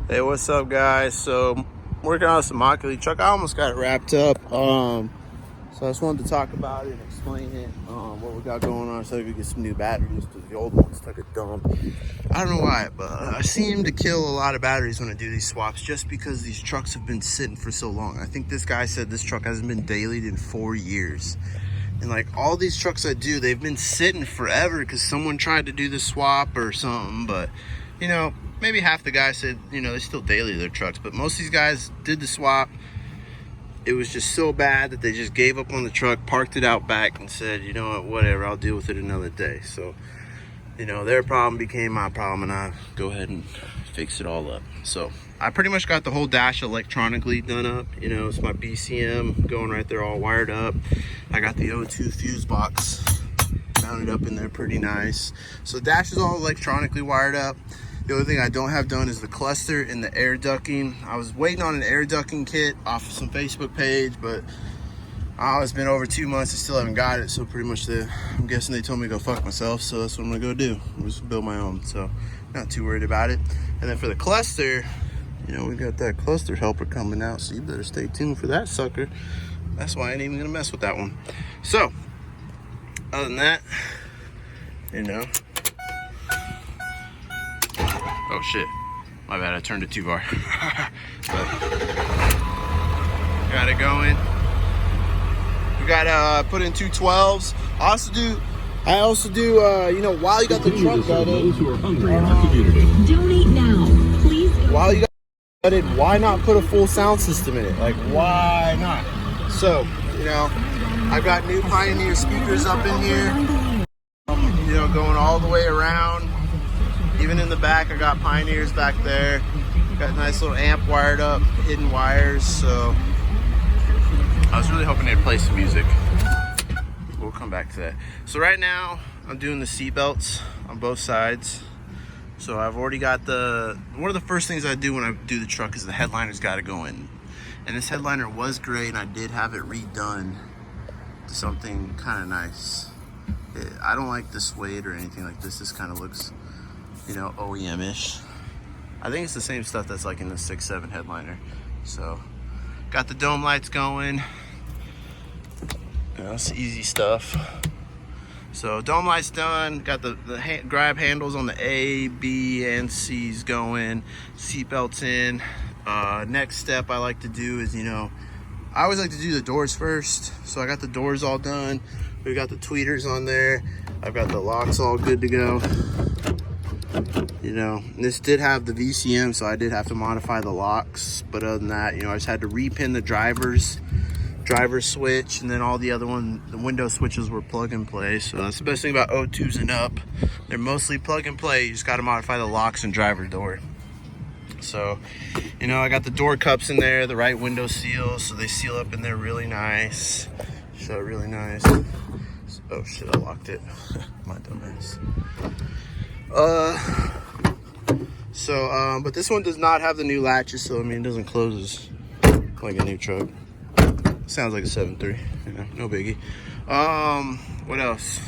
Hey, what's up, guys? So I'm working on this Immokalee truck. I almost got it wrapped up. So I just wanted to talk about it and explain it, what we got going on, so we could get some new batteries because the old ones took a dump. I don't know why, but I seem to kill a lot of batteries when I do these swaps just because these trucks have been sitting for so long. I think this guy said this truck hasn't been dailied in 4 years. And like all these trucks I do, they've been sitting forever because someone tried to do the swap or something. But, you know, maybe half the guys said, you know, they still daily their trucks. But most of these guys did the swap. It was just so bad that they just gave up on the truck, parked it out back and said, you know what, whatever, I'll deal with it another day. So, you know, their problem became my problem and I go ahead and fix it all up. So I pretty much got the whole dash electronically done up. You know, it's my BCM going right there all wired up. I got the O2 fuse box mounted up in there pretty nice. So the dash is all electronically wired up. The only thing I don't have done is the cluster and the air ducting. I was waiting on an air ducting kit off of some Facebook page, but it's been over 2 months. I still haven't got it. So pretty much I'm guessing they told me to go fuck myself. So that's what I'm gonna go do. I'm just build my own. So not too worried about it. And then for the cluster, you know, we got that cluster helper coming out. So you better stay tuned for that sucker. That's why I ain't even gonna mess with that one. So other than that, you know. Oh shit, my bad, I turned it too far. But got it going. We got put in 2 12s. I also do, you know, while you got the truck gutted, donate now, please. While you got it gutted, why not put a full sound system in it? Like, why not? So, you know, I've got new Pioneer speakers up in here, you know, going all the way around. Even in the back, I got Pioneers back there. Got a nice little amp wired up, hidden wires. So I was really hoping they'd play some music. We'll come back to that. So right now, I'm doing the seat belts on both sides. So I've already got one of the first things I do when I do the truck is the headliner's got to go in. And this headliner was great, and I did have it redone to something kind of nice. I don't like the suede or anything like this. This kind of looks, you know, OEM-ish. I think it's the same stuff that's like in the 6.7 headliner. So got the dome lights going. You know, it's easy stuff. So dome lights done. Got the grab handles on the A, B, and C's going. Seat belts in. Next step I like to do is, you know, I always like to do the doors first. So I got the doors all done. We got the tweeters on there. I've got the locks all good to go. You know, this did have the VCM, so I did have to modify the locks. But other than that, you know, I just had to repin the driver switch, and then all the other the window switches were plug and play. So that's the best thing about O2s and up. They're mostly plug and play. You just got to modify the locks and driver door. So, you know, I got the door cups in there, the right window seals, so they seal up in there really nice. So really nice. Oh shit, I locked it. My dumbass. But this one does not have the new latches, so I mean, it doesn't close like a new truck. Sounds like a 7.3, you know, no biggie. What else?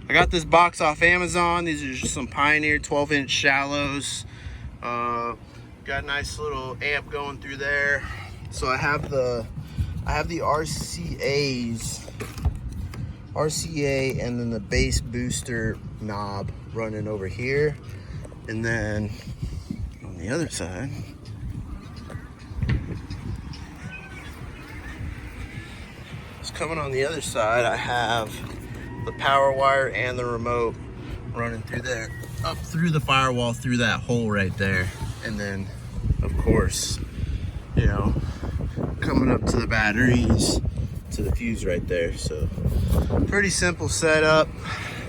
I got this box off Amazon. These are just some Pioneer 12-inch shallows. Got a nice little amp going through there. So I have the RCA and then the bass booster knob running over here. And then on the other side, coming on the other side, I have the power wire and the remote running through there, up through the firewall, through that hole right there. And then, of course, you know, coming up to the batteries, to the fuse right there. So pretty simple setup.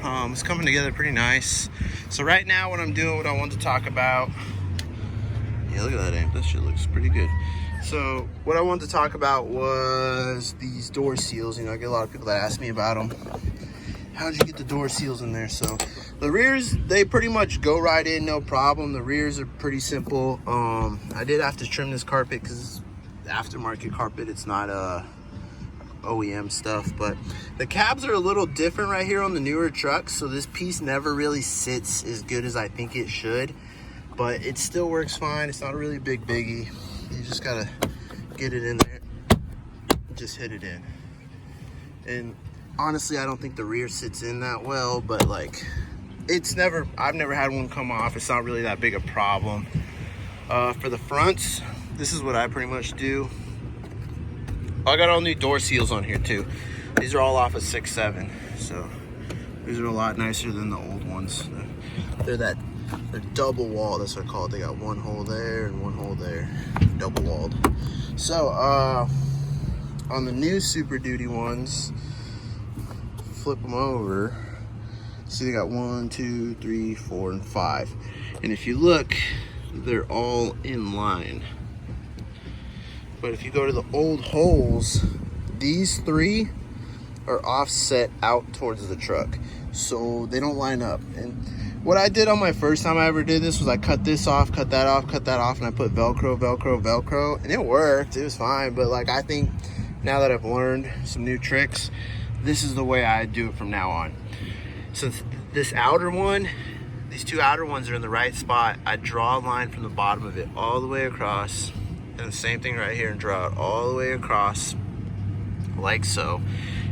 It's coming together pretty nice. So right now what I'm doing, what I want to talk about, yeah, look at that amp, that shit looks pretty good. So what I wanted to talk about was these door seals. You know, I get a lot of people that ask me about them. How'd you get the door seals in there? So the rears, they pretty much go right in, no problem. The rears are pretty simple. I did have to trim this carpet because it's aftermarket carpet. It's not OEM stuff, but the cabs are a little different right here on the newer trucks. So this piece never really sits as good as I think it should. but it still works fine. It's not a really big biggie. You just gotta get it in there, just hit it in. And honestly, I don't think the rear sits in that well, but like, I've never had one come off. It's not really that big a problem. For the fronts, this is what I pretty much do. I got all new door seals on here too. These are all off of 6.7, so these are a lot nicer than the old ones. They're double walled, that's what I call it. They got one hole there and one hole there, double walled. So on the new Super Duty ones, flip them over. See, they got 1, 2, 3, 4, and 5. And if you look, they're all in line. But if you go to the old holes, these 3 are offset out towards the truck, so they don't line up. And what I did on my first time I ever did this was I cut this off, cut that off, cut that off, and I put Velcro, Velcro, Velcro, and it worked. It was fine. But like, I think now that I've learned some new tricks, this is the way I do it from now on. Since this outer one, these 2 outer ones are in the right spot, I draw a line from the bottom of it all the way across, and the same thing right here, and draw it all the way across like so.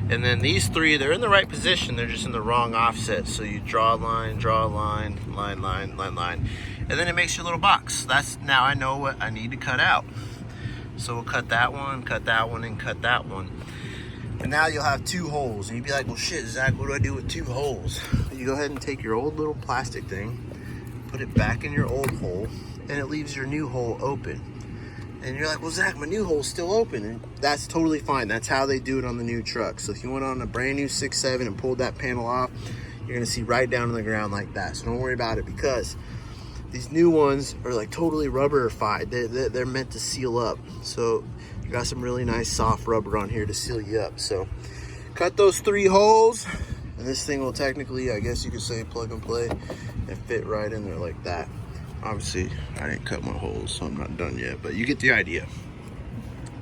And then these 3, they're in the right position, they're just in the wrong offset. So you draw a line, line, line, line, line, line, and then it makes your little box. Now I know what I need to cut out. So we'll cut that one, and cut that one. And now you'll have 2 holes. And you'd be like, well shit, Zach, what do I do with 2 holes? You go ahead and take your old little plastic thing, put it back in your old hole, and it leaves your new hole open. And you're like, well, Zach, my new hole's still open. And that's totally fine. That's how they do it on the new truck. So if you went on a brand new 6.7 and pulled that panel off, you're gonna see right down on the ground like that. So don't worry about it, because these new ones are like totally rubberified. They're meant to seal up. So you got some really nice soft rubber on here to seal you up. So cut those 3 holes, and this thing will technically, I guess you could say, plug and play and fit right in there like that. Obviously, I didn't cut my holes, so I'm not done yet, but you get the idea.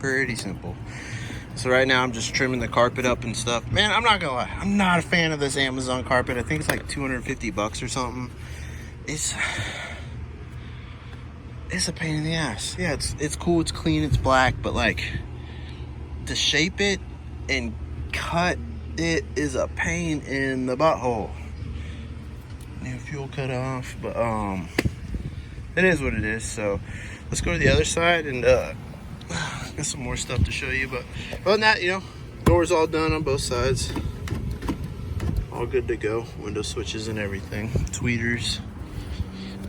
Pretty simple. So right now I'm just trimming the carpet up and stuff. Man, I'm not gonna lie, I'm not a fan of this Amazon carpet. I think it's like 250 bucks or something. It's a pain in the ass. Yeah, it's cool, it's clean, it's black, but like, to shape it and cut it is a pain in the butthole. New fuel cut off, but it is what it is. So let's go to the other side, and got some more stuff to show you. But other than that, you know, doors all done on both sides, all good to go. Window switches and everything, tweeters.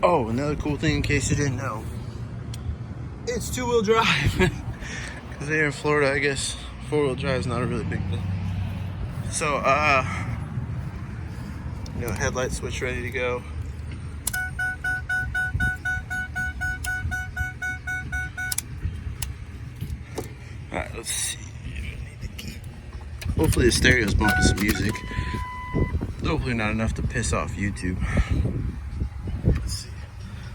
Oh, another cool thing, in case you didn't know, it's 2-wheel drive. Because here in Florida, I guess 4-wheel drive is not a really big thing. So you know, headlight switch ready to go. Alright, let's see. Hopefully the stereo's bumping some music. Hopefully not enough to piss off YouTube. Let's see.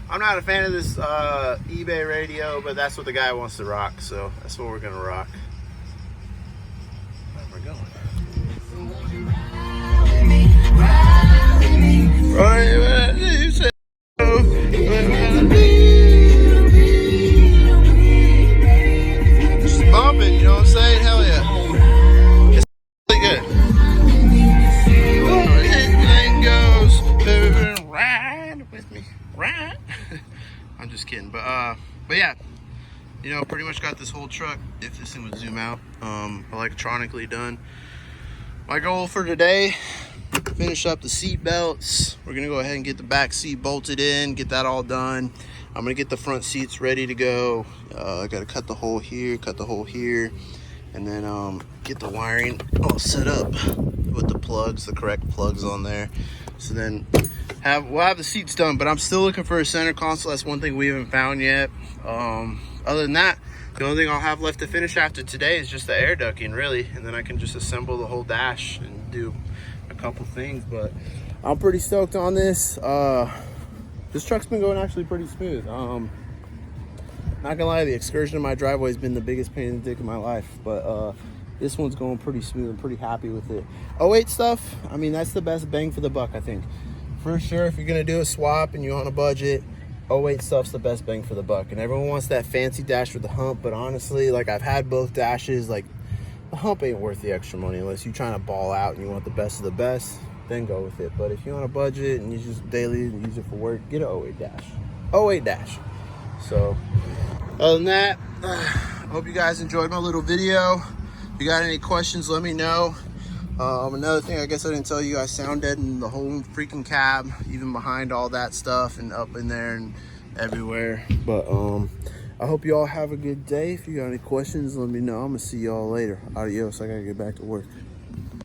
I'm not a fan of this eBay radio, but that's what the guy wants to rock, so that's what we're gonna rock. Where am I going? You said just bump it, you know what I'm saying? Hell yeah. It's really good. Anything goes. Ride with me. Ride. I'm just kidding. But yeah. You know, pretty much got this whole truck, if this thing would zoom out, electronically done. My goal for today, finish up the seat belts. We're gonna go ahead and get the back seat bolted in, get that all done. I'm gonna get the front seats ready to go. I gotta cut the hole here, and then get the wiring all set up with the plugs, the correct plugs on there. So then we'll have the seats done, but I'm still looking for a center console. That's one thing we haven't found yet. Other than that, the only thing I'll have left to finish after today is just the air ducting, really, and then I can just assemble the whole dash and do a couple things. But I'm pretty stoked on this. This truck's been going actually pretty smooth. Not gonna lie, the excursion in my driveway has been the biggest pain in the dick of my life, but this one's going pretty smooth. I'm pretty happy with it. 08 stuff, I mean, that's the best bang for the buck, I think. For sure, if you're gonna do a swap and you're on a budget, 08 stuff's the best bang for the buck. And everyone wants that fancy dash with the hump, but honestly, like, I've had both dashes. Like, the hump ain't worth the extra money unless you're trying to ball out and you want the best of the best, then go with it. But if you're on a budget and you just daily and use it for work, get an 08 dash. 08 dash. So, other than that, I hope you guys enjoyed my little video. If you got any questions, let me know. Another thing, I guess I didn't tell you, I sound dead in the whole freaking cab, even behind all that stuff and up in there and everywhere. But I hope you all have a good day. If you got any questions, let me know. I'm gonna see y'all later. Adios. I gotta get back to work.